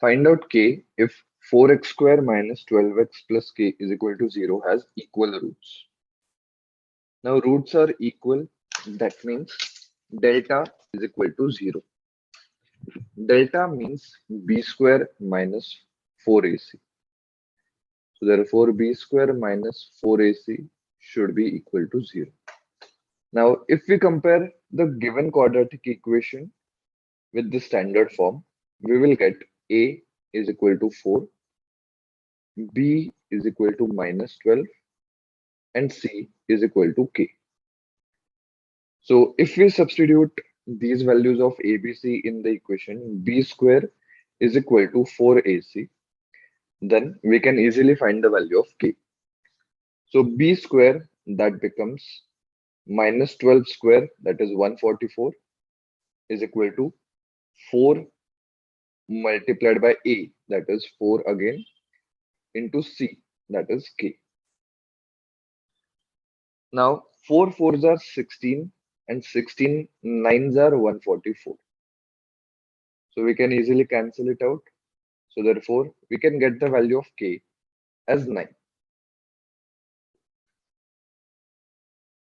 Find out k if 4x square minus 12x plus k is equal to 0 has equal roots. Now roots are equal, that means delta is equal to 0. Delta means b square minus 4ac. So therefore b square minus 4ac should be equal to 0. Now if we compare the given quadratic equation with the standard form, we will get a is equal to 4, b is equal to minus 12, and c is equal to k. So if we substitute these values of a, b, c in the equation, b square is equal to 4ac, then we can easily find the value of k. So b square, that becomes minus 12 square, that is 144, is equal to 4 multiplied by a, that is 4 again, into c, that is k. Now 4 fours are 16 and 16 nines are 144. So we can easily cancel it out. So therefore we can get the value of k as 9.